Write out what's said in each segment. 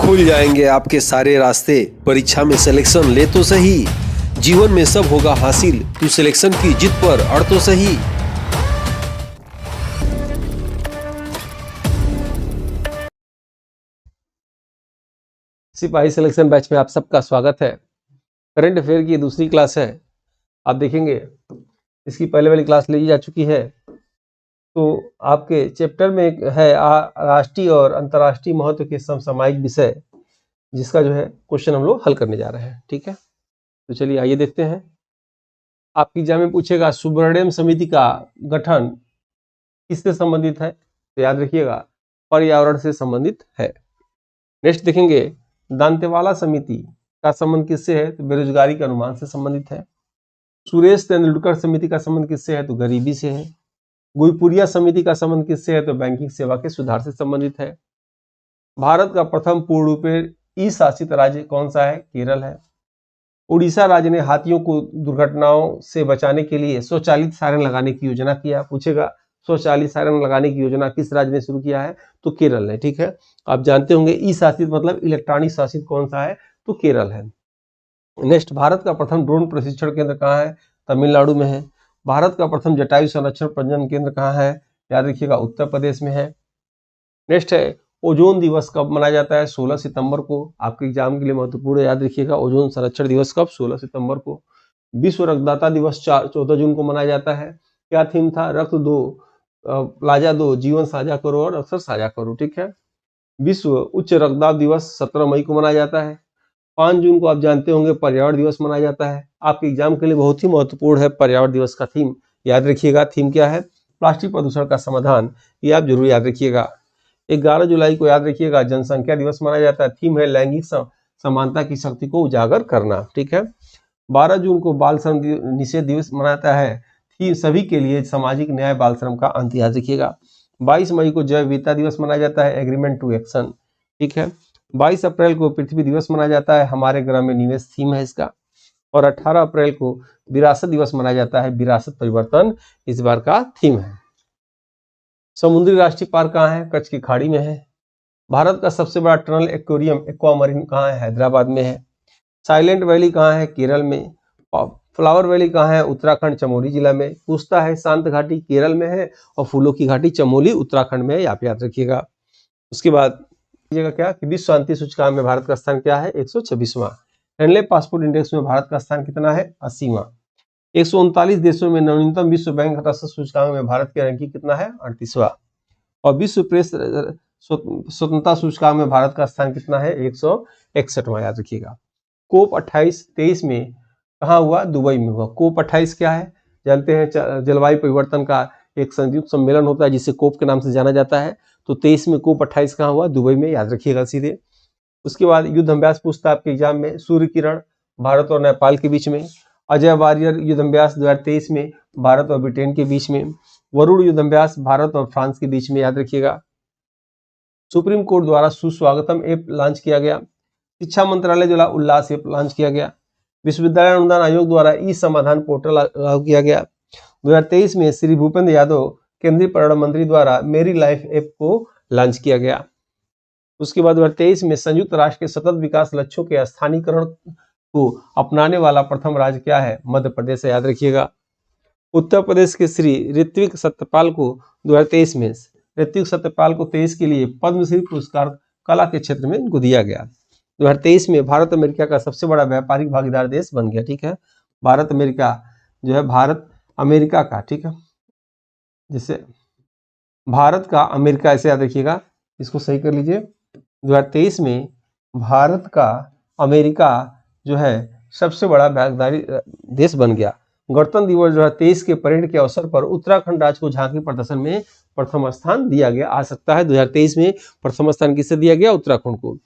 खुल जाएंगे आपके सारे रास्ते। परीक्षा में सिलेक्शन ले तो सही, जीवन में सब होगा हासिल, तू सिलेक्शन की जिद पर अड़ तो सही। सिपाही सिलेक्शन बैच में आप सबका स्वागत है। करंट अफेयर की दूसरी क्लास है। आप देखेंगे इसकी पहले वाली क्लास ली जा चुकी है। तो आपके चैप्टर में एक है राष्ट्रीय और अंतर्राष्ट्रीय महत्व के समसामयिक विषय, जिसका जो है क्वेश्चन हम लोग हल करने जा रहे हैं। ठीक है, तो चलिए आइए देखते हैं। आपकी एग्जाम में पूछेगा सुब्रमण्यम समिति का गठन किससे संबंधित है, तो याद रखिएगा पर्यावरण से संबंधित है। नेक्स्ट देखेंगे दांतेवाला समिति का संबंध किससे है, तो बेरोजगारी के अनुमान से संबंधित है। सुरेश तेंदुलकर समिति का संबंध किससे है, तो गरीबी से है। गुईपुरिया समिति का संबंध किससे है, तो बैंकिंग सेवा के सुधार से संबंधित है। भारत का प्रथम पूर्ण रूपे ई शासित राज्य कौन सा है, केरल है। उड़ीसा राज्य ने हाथियों को दुर्घटनाओं से बचाने के लिए स्वचालित सायरन लगाने की योजना किया। पूछेगा स्वचालित सायरन लगाने की योजना किस राज्य ने शुरू किया है, तो केरल ने। ठीक है, आप जानते होंगे ई शासित मतलब इलेक्ट्रॉनिक शासित कौन सा है, तो केरल है। नेक्स्ट, भारत का प्रथम ड्रोन प्रशिक्षण केंद्र कहाँ है, तमिलनाडु में है। भारत का प्रथम जटायु संरक्षण प्रजनन केंद्र कहाँ है, याद रखिएगा उत्तर प्रदेश में है। नेक्स्ट है ओजोन दिवस कब मनाया जाता है, 16 सितंबर को। आपके एग्जाम के लिए महत्वपूर्ण, याद रखिएगा ओजोन संरक्षण दिवस कब, 16 सितंबर को। विश्व रक्तदाता दिवस 14 जून को मनाया जाता है। क्या थीम था, रक्त दो प्लाजा दो, जीवन साझा करो और अवसर साझा करो। ठीक है। विश्व उच्च रक्तदाब दिवस 17 मई को मनाया जाता है। 5 जून को आप जानते होंगे पर्यावरण दिवस मनाया जाता है। आपके एग्जाम के लिए बहुत ही महत्वपूर्ण है पर्यावरण दिवस का थीम, याद रखिएगा थीम क्या है, प्लास्टिक प्रदूषण का समाधान, ये आप जरूर याद रखिएगा। 11 जुलाई को याद रखिएगा जनसंख्या दिवस मनाया जाता है। थीम है लैंगिक समानता की शक्ति को उजागर करना। ठीक है। 12 जून को बाल श्रम निषेध दिवस मनाता है, थीम सभी के लिए सामाजिक न्याय, बाल श्रम का अंत, याद रखिएगा। 22 मई को जैव विविधता दिवस मनाया जाता है, एग्रीमेंट टू एक्शन। ठीक है। 22 अप्रैल को पृथ्वी दिवस मनाया जाता है, हमारे ग्रह में निवेश थीम है इसका। और 18 अप्रैल को विरासत दिवस मनाया जाता है, विरासत परिवर्तन इस बार का थीम है। समुद्री राष्ट्रीय पार्क कहाँ है, कच्छ की खाड़ी में है। भारत का सबसे बड़ा टनल एक्वेरियम एक्वामरीन कहाँ है, हैदराबाद में है। साइलेंट वैली कहाँ है, केरल में। फ्लावर वैली कहाँ है, उत्तराखंड चमोली जिला में। पूछता है शांत घाटी केरल में है और फूलों की घाटी चमोली उत्तराखंड में है, आप याद रखिएगा। उसके बाद क्या कि विश्व शांति सूचकांक में भारत का स्थान क्या है, 126वां। हेनले पासपोर्ट इंडेक्स में भारत का स्थान कितना है, 80वां। 139 देशों में नवीनतम विश्व बैंक राष्ट्र सूचकांक में भारत की रैंकिंग कितना है, 38वां। और विश्व प्रेस स्वतंत्रता सूचकांक में भारत का स्थान कितना है, 161वां, याद रखिएगा। कोप 28-23 में कहाँ हुआ, दुबई में हुआ। कोप 28 क्या है, जानते हैं जलवायु परिवर्तन का एक संयुक्त सम्मेलन होता है जिसे कोप के नाम से जाना जाता है। तो 23 में कोप 28 कहाँ हुआ, दुबई में, याद रखिएगा सीधे। उसके बाद युद्ध अभ्यास पूछता है आपके एग्जाम में, सूर्य किरण भारत और नेपाल के बीच में। अजय वारियर युद्ध अभ्यास 2023 में भारत और ब्रिटेन के बीच में। वरुण युद्ध अभ्यास भारत और फ्रांस के बीच में, याद रखिएगा। सुप्रीम कोर्ट द्वारा सुस्वागतम ऐप लॉन्च किया गया। शिक्षा मंत्रालय द्वारा उल्लास ऐप लॉन्च किया गया। विश्वविद्यालय अनुदान आयोग द्वारा ई समाधान पोर्टल लागू किया गया। 2023 में श्री भूपेंद्र यादव केंद्रीय पर्यावरण मंत्री द्वारा मेरी लाइफ ऐप को लॉन्च किया गया। उसके बाद 2023 में संयुक्त राष्ट्र के सतत विकास लक्ष्यों के स्थानीयकरण को अपनाने वाला प्रथम राज्य क्या है, मध्य प्रदेश है, याद रखिएगा। उत्तर प्रदेश के श्री ऋत्विक सत्यपाल को 2023 में ऋत्विक सत्यपाल को 23 के लिए पद्मश्री पुरस्कार कला के क्षेत्र में इनको दिया गया। 2023 में भारत अमेरिका का सबसे बड़ा व्यापारिक भागीदार देश बन गया। ठीक है, भारत अमेरिका जो है, भारत अमेरिका का, ठीक है, जिसे भारत का अमेरिका ऐसे याद रखिएगा, इसको सही कर लीजिए। 2023 में भारत का अमेरिका जो है सबसे बड़ा भागीदारी देश बन गया। गणतंत्र दिवस 2023 के परेड के अवसर पर उत्तराखंड राज्य को झांकी प्रदर्शन में प्रथम स्थान दिया गया। आ सकता है 2023 में प्रथम स्थान किसे दिया गया, उत्तराखंड को।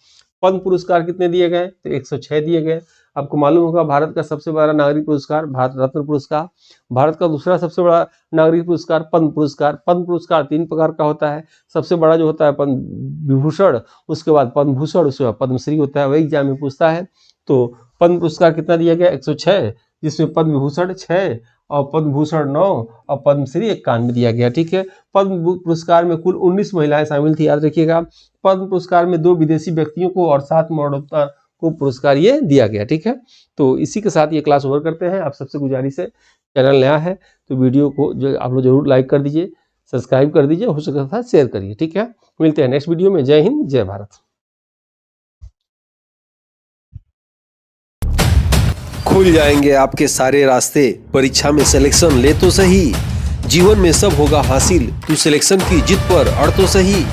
पद्म पुरस्कार कितने दिए गए, तो 106 दिए गए। आपको मालूम होगा भारत का सबसे बड़ा नागरिक पुरस्कार भारत रत्न पुरस्कार, भारत का दूसरा सबसे बड़ा नागरिक पुरस्कार पद्म पुरस्कार। पद्म पुरस्कार 3 प्रकार का होता है, सबसे बड़ा जो होता है पद्म विभूषण, उसके बाद पद्म भूषण, उसके बाद पद्मश्री होता है, वही एग्जाम में पूछता है। तो पद्म पुरस्कार कितना दिया गया, 106। जिसमें पद्म विभूषण 6 और पद्म भूषण 9 और पद्मश्री 91 दिया गया। ठीक है, पद्म पुरस्कार में कुल 19 महिलाएं शामिल थी, याद रखिएगा। पद्म पुरस्कार में 2 विदेशी व्यक्तियों को और 7 मरणोत्तर को पुरस्कार ये दिया गया। ठीक है, तो इसी के साथ ये क्लास ओवर करते हैं। आप सबसे गुजारिश है, चैनल नया है तो वीडियो को जो आप लोग जरूर लाइक कर दीजिए, सब्सक्राइब कर दीजिए, हो सके तो शेयर करिए। ठीक है, मिलते हैं नेक्स्ट वीडियो में। जय हिंद, जय भारत। खुल जाएंगे आपके सारे रास्ते, परीक्षा में सिलेक्शन ले तो सही, जीवन में सब होगा हासिल, तू सिलेक्शन की जिद पर अड़ तो सही।